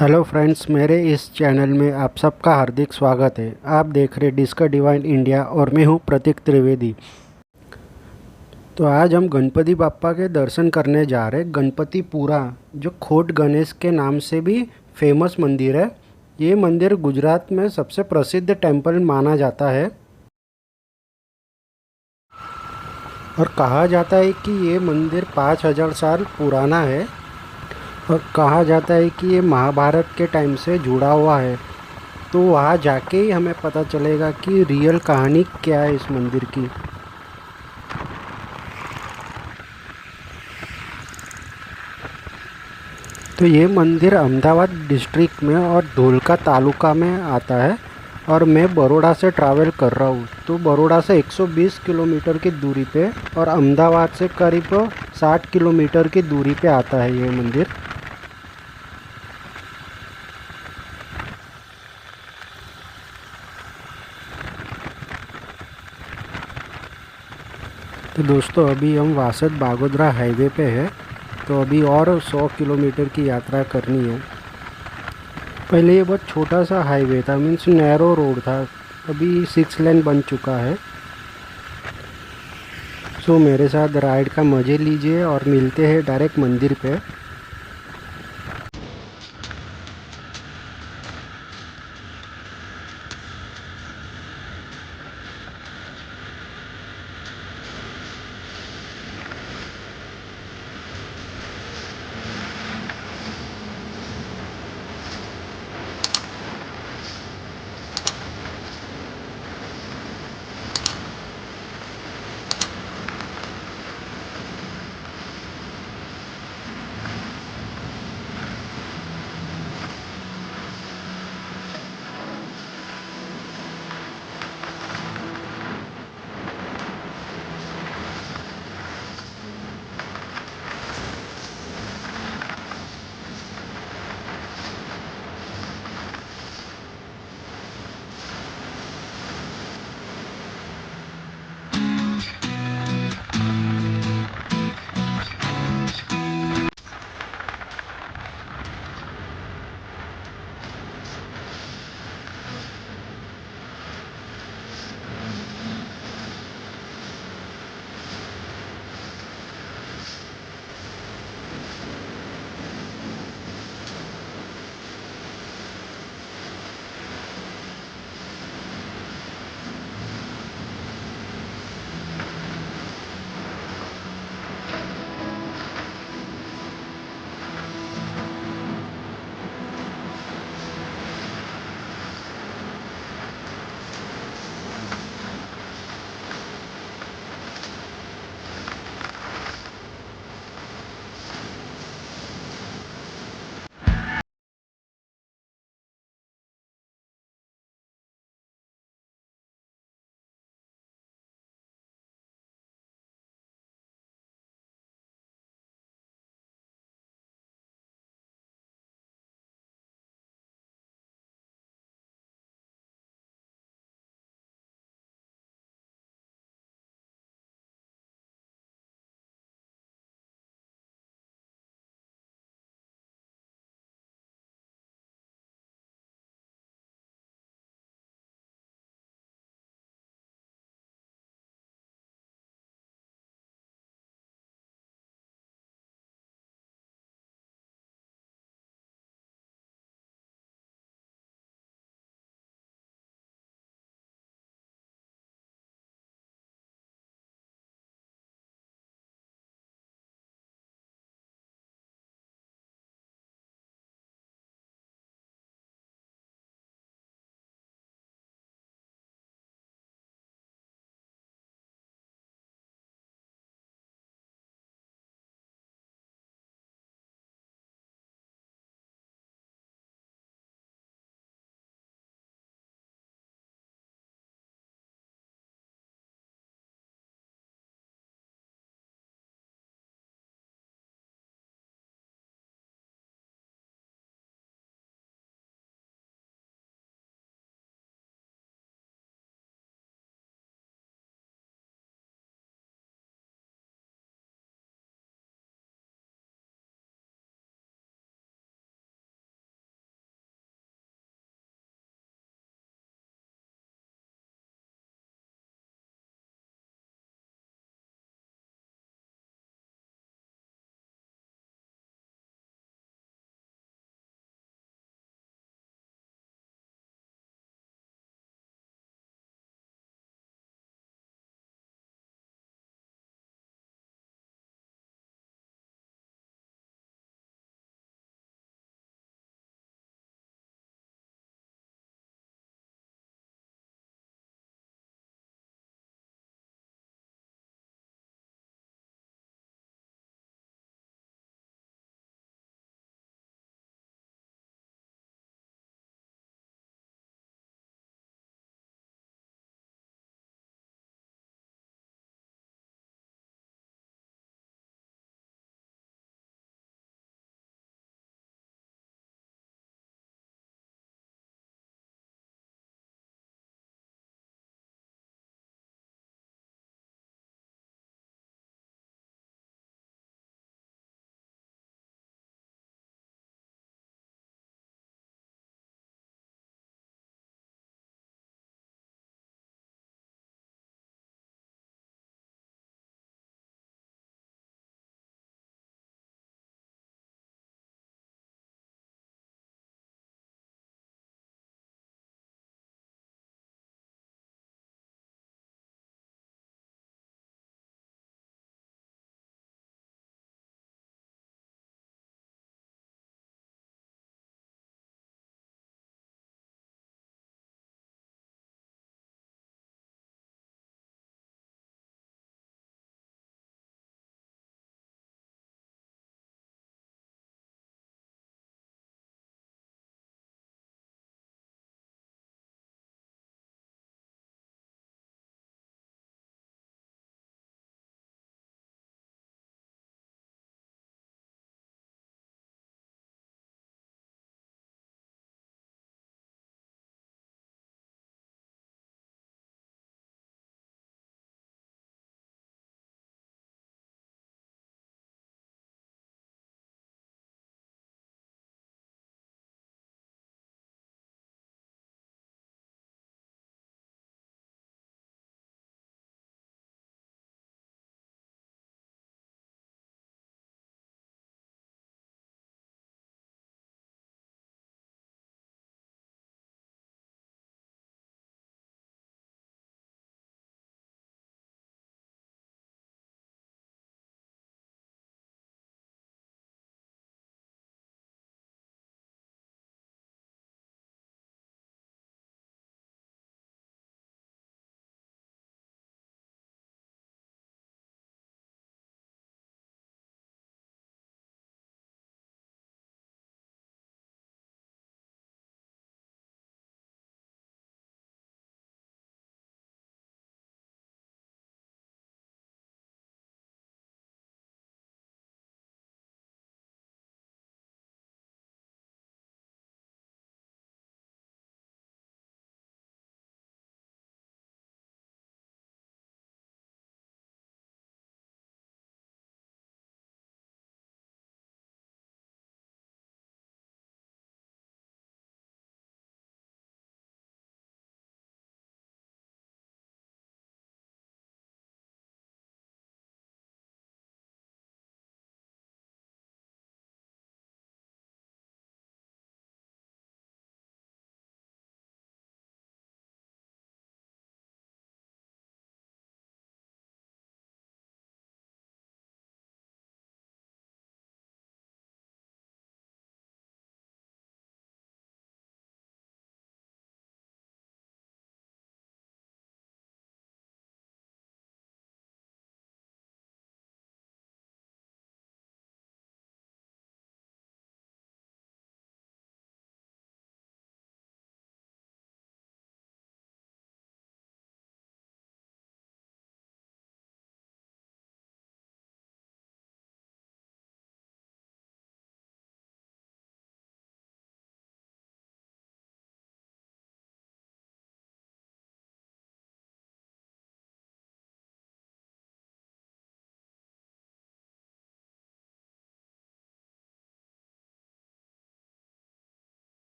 Hello friends, मेरे इस channel में आप सबका हार्दिक स्वागत है। आप देख रहे डिस्कवर डिवाइन इंडिया और मैं हूं प्रतीक त्रिवेदी। तो आज हम गणपति बाप्पा के दर्शन करने जा रहे हैं। गणपतिपुरा जो खोट गणेश के नाम से भी फेमस मंदिर है। ये मंदिर गुजरात में सबसे प्रसिद्ध टेम्पल माना जाता है और कहा जाता है कि ये मंदिर 5000 साल पुराना है और कहा जाता है कि ये महाभारत के टाइम से जुड़ा हुआ है। तो वहाँ जाके ही हमें पता चलेगा कि रियल कहानी क्या है इस मंदिर की। तो ये मंदिर अहमदाबाद डिस्ट्रिक्ट में और धोलका तालुका में आता है और मैं बड़ौदा से ट्रैवल कर रहा हूँ। तो बड़ौदा से 120 किलोमीटर की दूरी पे और अहमदाबाद से करीब 60 किलोमीटर की दूरी पे आता है ये मंदिर। तो दोस्तों, अभी हम वासद बागोदरा हाईवे पे है। तो अभी और 100 किलोमीटर की यात्रा करनी है। पहले ये बहुत छोटा सा हाईवे था, मीन्स नैरो रोड था। अभी 6 लेन बन चुका है। सो मेरे साथ राइड का मज़े लीजिए और मिलते हैं डायरेक्ट मंदिर पे।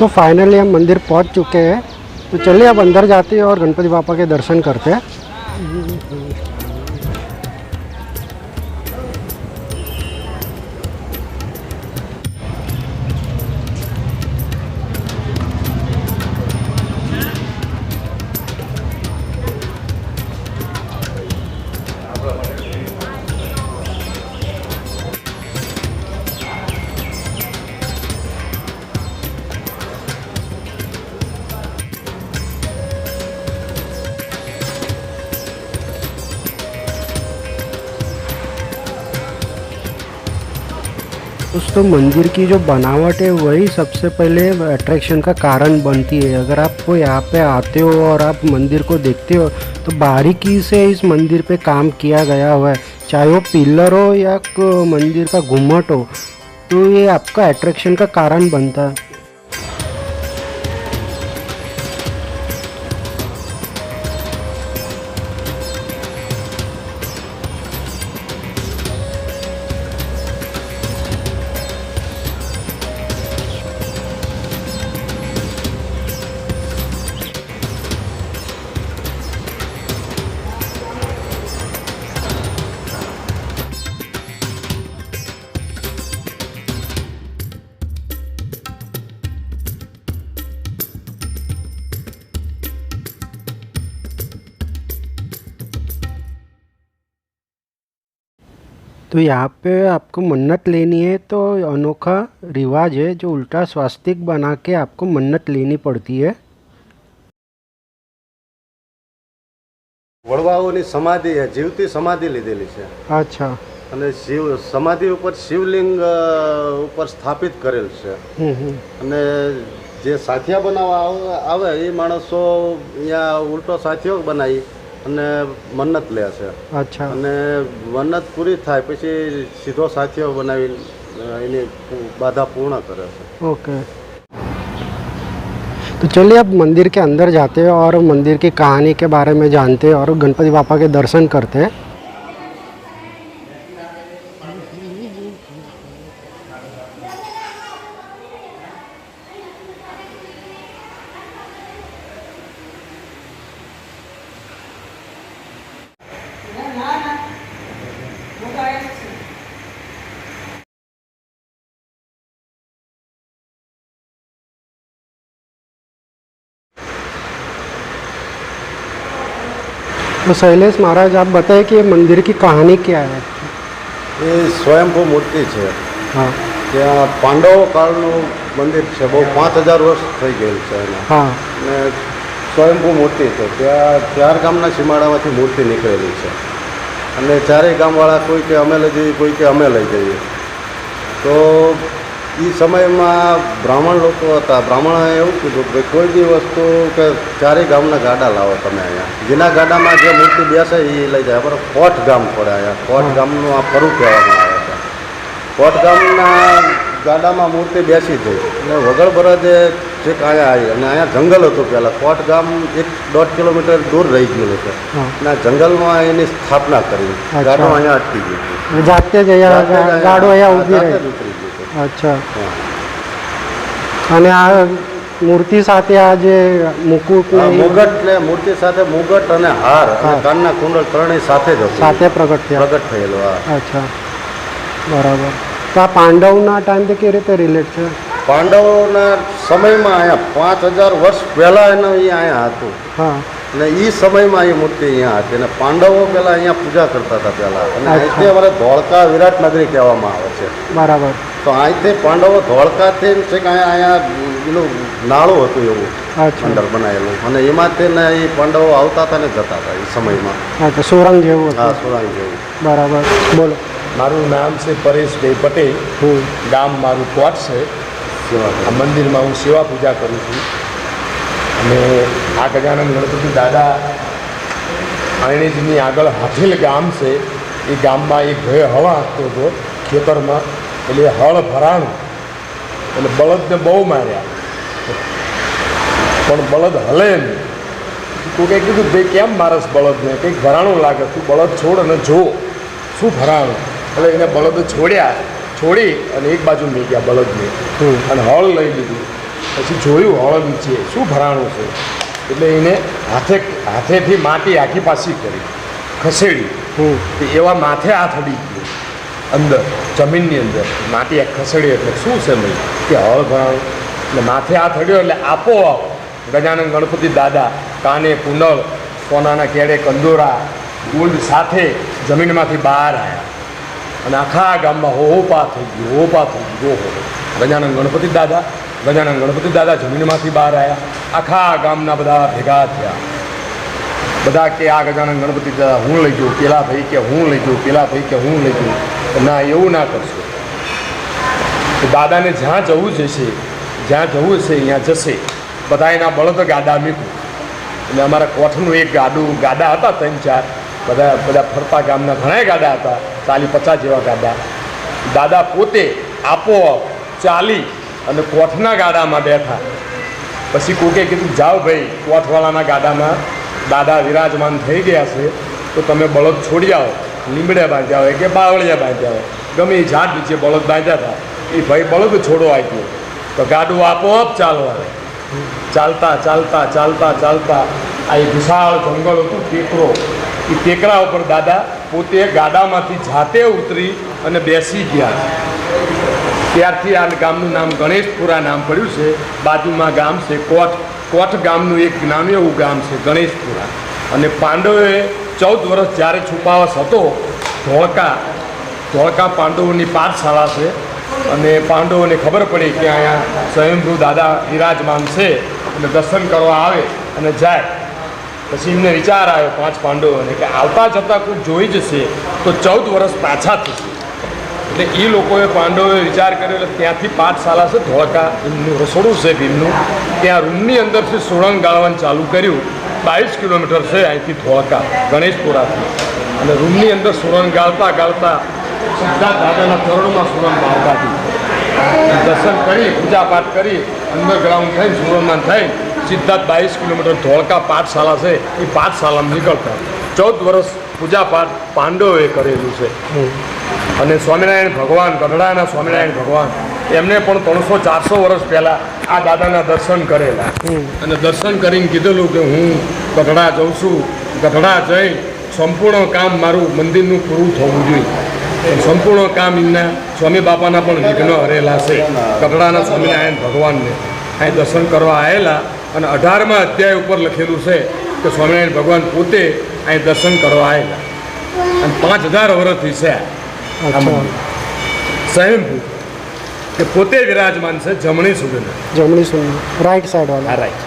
तो फाइनली हम मंदिर पहुंच चुके हैं, तो चलिए अब अंदर जाते हैं और गणपति बापा के दर्शन करते हैं। दोस्तों मंदिर की जो बनावट है वही सबसे पहले अट्रैक्शन का कारण बनती है। अगर आपको यहाँ पे आते हो और आप मंदिर को देखते हो तो बारीकी से इस मंदिर पे काम किया गया हुआ है, चाहे वो पिलर हो या मंदिर का घुम्मट हो, तो ये आपका अट्रैक्शन का कारण बनता है। तो यहाँ पे आपको मन्नत लेनी है तो अनोखा रिवाज है जो उल्टा स्वास्तिक बना के आपको मन्नत लेनी पड़ती है। વડવાઓની સમાધિ છે, જીવતી સમાધિ લીધેલી છે। अच्छा। અને સમાધિ ઉપર શિવલિંગ ઉપર સ્થાપિત કરેલ છે। અને જે સાથિયા બનાવવા આવે એ માણસો અહીંયા ઉલટો સાથિયો બનાવી અને મન્નત લે છે। अच्छा। અને મન્નત પૂરી થાય પછી સીધો સાથિયો બનાવી એની બાધા પૂર્ણ કરે છે। ओके, तो चलिए अब मंदिर के अंदर जाते हैं और मंदिर की कहानी के बारे में जानते हैं और गणपति बापा के दर्शन करते हैं। तो शैलेश महाराज आप बताएं कि ये मंदिर की कहानी क्या है? એ સ્વયંભૂ મૂર્તિ છે। हाँ ત્યાં પાંડવો કાળનું મંદિર છે, બહુ 5000 વર્ષ થઈ ગયેલ છે એને। हाँ અને સ્વયંભૂ મૂર્તિ છે। ત્યાં 4 ગામના સીમાડામાંથી મૂર્તિ નીકળેલી છે અને ચારેય ગામવાળા કોઈ કે અમે લઈ જઈએ, કોઈ કે અમે લઈ જઈએ। તો એ સમયમાં બ્રાહ્મણ લોકો હતા, બ્રાહ્મણોએ એવું કીધું કે કોઈ બી વસ્તુ કે ચારેય ગામના ગાડા લાવો તમે અહીંયા, જેના ગાડામાં જે મૂર્તિ બેસે એ લઈ જાય। બરાબર, કોટ ગામ પડે અહીંયા, કોટ ગામનું આ ફરું કહેવામાં આવે છે। કોટ ગામના ગાડામાં મૂર્તિ બેસી ગઈ અને વગર બરદે છેક અહીંયા આવી અને અહીંયા જંગલ હતું પહેલાં। કોટ ગામ 1-1.5 કિલોમીટર દૂર રહી ગયેલું છે અને આ જંગલમાં એની સ્થાપના કરી, ગાડો અહીંયા અટકી ગઈ, जाते गाड़ो અહીંયા ઊભી રહી। ઉતરી ગઈ। अच्छा। અને આ મૂર્તિ સાથે આ જે મુકુટ ને મુગટ ને મૂર્તિ સાથે મુગટ અને હાર અને કાનના કુંડળ ત્રણેય સાથે જ હતું, સાથે પ્રગટ થયેલો। अच्छा, બરાબર। તો આ પાંડવના ટાઈમથી કેવી રીતે રિલેટ છે? પાંડવોના સમયમાં અહીંયા 5000 વર્ષ પહેલાં એનો અહીંયા હતું। હા, અને એ સમયમાં એ મૂર્તિ અહીંયા હતી અને પાંડવો પહેલાં અહીંયા પૂજા કરતા હતા પહેલાં। અને અહીંથી અમારે ધોળકા વિરાટનગરી કહેવામાં આવે છે। બરાબર। તો અહીંથી પાંડવો ધોળકાથી છેક અહીંયા એનું નાળું હતું એવું અંદર બનાવેલું અને એમાંથી ને એ પાંડવો આવતા હતા ને જતા હતા એ સમયમાં। अच्छा, સુરંગ જેવું હતું। હા, સુરંગ જેવું। બરાબર, બોલો। મારું નામ છે પરેશભાઈ પટેલ, ગામ મારું કોટ છે। આ મંદિરમાં હું સેવા પૂજા કરું છું અને આ ગજાનંદ ગણપતિ દાદા અણેજની આગળ હાથેલ ગામ છે, એ ગામમાં એક ભાઈ હવા આપતો હતો ખેતરમાં, એટલે હળ ભરાણું એટલે બળદને બહુ માર્યા પણ બળદ હલે નહીં। કોકે કીધું ભાઈ કેમ મારસ બળદને, કંઈક ભરાણું લાગે, તું બળદ છોડ અને જો શું ભરાણું। એટલે એને બળદ છોડી અને એક બાજુ મેં ગયા બળદને અને હળ લઈ લીધું પછી જોયું હળ નીચે શું ભરાણું છે, એટલે એને હાથેથી માટી આખી પાછી કરી ખસેડી. તો એવા માથે હાથ અડી ગયો અંદર જમીનની અંદર, માટી આ ખસેડી એટલે શું છે ભાઈ કે હળ ભરાણું. એટલે માથે હાથ અડ્યો એટલે આપોઆપ ગજાનન ગણપતિ દાદા કાને કુંડળ, સોનાના કેડે કંદોરા, ગોલ્ડ સાથે જમીનમાંથી બહાર આવ્યા અને આખા ગામમાં હોપા થઈ ગયું, હોપા થઈ ગયું. ગજાનન ગણપતિ દાદા જમીનમાંથી બહાર આવ્યા, આખા ગામના બધા ભેગા થયા. બધા કે આ ગજાનન ગણપતિ દાદા હું લઈ જાઉં, પેલા ભાઈ કે હું લઈ જાઉં, પેલા ભાઈ કે હું લઈ જાઉં. ના, એવું ના કરશો. તો દાદાને જ્યાં જવું જશે, જ્યાં જવું છે ત્યાં જશે. બધા એના બળદ ગાડા મૂક્યું. એટલે અમારા કોઠનું એક ગાડા હતા 3-4, બધા ફરતા ગામના ઘણા ગાડા હતા, 40-50 જેવા ગાડા. દાદા પોતે આપોઆપ ચાલી અને કોઠના ગાડામાં બેઠા. પછી કોકે કીધું જાઓ ભાઈ, કોઠવાળાના ગાડામાં દાદા વિરાજમાન થઈ ગયા છે, તો તમે બળદ છોડી આવો. લીમડે બાંધ્યા હોય કે બાવળિયા બાંધ્યા હોય, ગમે એ ઝાડ નીચે બળદ બાંધ્યા હતા. એ ભાઈ બળદ છોડો આપ્યો તો ગાડું આપોઆપ ચાલવા લાગે. ચાલતા આ એક વિશાળ જંગલ હતું, ટેકરો. એ ટેકરા ઉપર દાદા પોતે ગાડામાંથી જાતે ઉતરી અને બેસી ગયા. ત્યારથી આ ગામનું નામ ગણેશપુરા નામ પડ્યું છે. બાજુમાં ગામ છે કોઠ ગામનું એક નામ એવું ગામ છે ગણેશપુરા. અને પાંડવોએ 14 વર્ષ જ્યારે છુપાવાસ હતો, ધોળકા પાંડવોની પાઠશાળા છે. અને પાંડવોને ખબર પડી કે અહીંયા સ્વયંભૂ દાદા વિરાજમાન છે અને દર્શન કરવા આવે અને જાય. પછી એમને વિચાર આવ્યો 5 પાંડવોને કે આવતા જતાં કોઈ જોઈ જશે તો 14 વર્ષ પાછા થશે. એટલે એ લોકોએ પાંડવોએ વિચાર કર્યો. એટલે ત્યાંથી પાઠશાળા છે ધોળકા, એમનું રસોડું છે ભીમનું, ત્યાં રૂમની અંદરથી સુરંગ ગાળવાનું ચાલુ કર્યું. 22 કિલોમીટર છે અહીંથી ધોળકા ગણેશપુરાથી. અને રૂમની અંદર સુરંગ ગાળતા સીધા દાદાના ચરણોમાં સુરંગ બાળતા દર્શન કરી, પૂજાપાઠ કરી, અંડરગ્રાઉન્ડ થઈને સુરંગમાન થઈને સીધા 22 કિલોમીટર ધોળકા પાઠશાળા છે, એ પાઠશાળામાં નીકળતા. 14 વર્ષ પૂજાપાઠ પાંડવોએ કરેલું છે. અને સ્વામિનારાયણ ભગવાન, ગઢડાના સ્વામિનારાયણ ભગવાન, એમને પણ 300-400 વર્ષ પહેલાં આ દાદાના દર્શન કરેલા. અને દર્શન કરીને કીધેલું કે હું ગઢડા જાઉં છું, ગઢડા જઈ સંપૂર્ણ કામ મારું મંદિરનું પૂરું થવું જોઈએ. સંપૂર્ણ કામ એમના સ્વામી બાપાના પણ વિઘ્ન હરેલા છે. ગઢડાના સ્વામિનારાયણ ભગવાનને અહીં દર્શન કરવા આવેલા. અને 18મા અધ્યાય ઉપર લખેલું છે કે સ્વામિનારાયણ ભગવાન પોતે અહીં દર્શન કરવા આવેલા. અને 5000 વર્ષથી છે સ્વયંભૂ, કે પોતે વિરાજમાન છે જમણી સુધીના, રાઈટ સાઈડ વાળા. રાઈટ.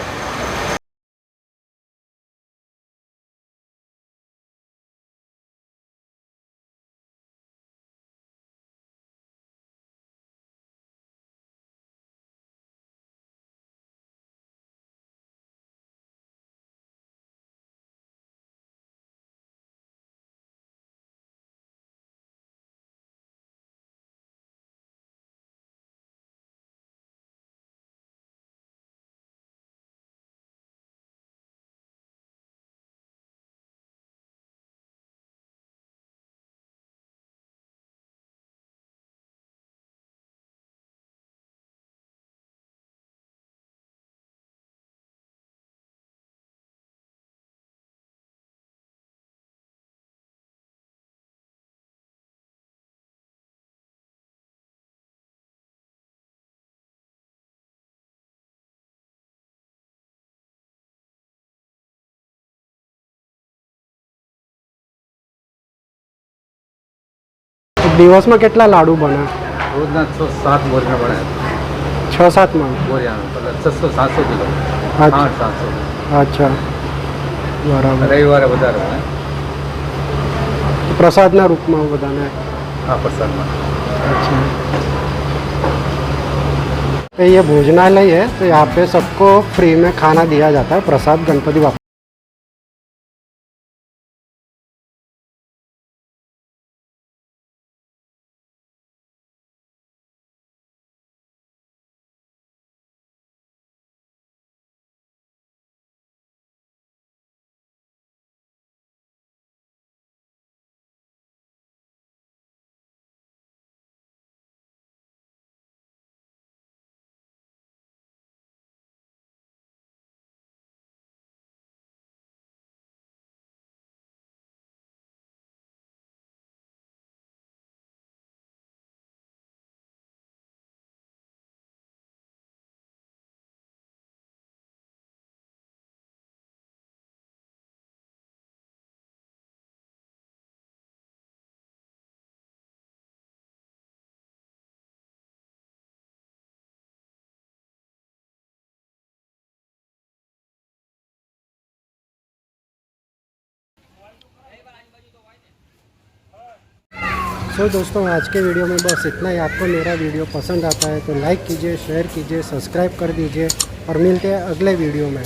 દિવસમાં કેટલા લાડુ બને? રોજના 6-7 બોરિયા બનાવે. 6-7 માં? બોરિયા મતલબ 600-700 કિલો. અચ્છા. 800-700. અચ્છા, બરાબર. રવિવારે વધારે બને. प्रसाद ना रूप में बधाने? हाँ, प्रसाद में. अच्छा. तो ये भोजनालय है, तो यहाँ पे सबको फ्री में खाना दिया जाता है, प्रसाद गणपति बापा सो दोस्तों आज के वीडियो में बस इतना ही। आपको मेरा वीडियो पसंद आता है तो लाइक कीजिए, शेयर कीजिए, सब्सक्राइब कर दीजिए और मिलते हैं अगले वीडियो में।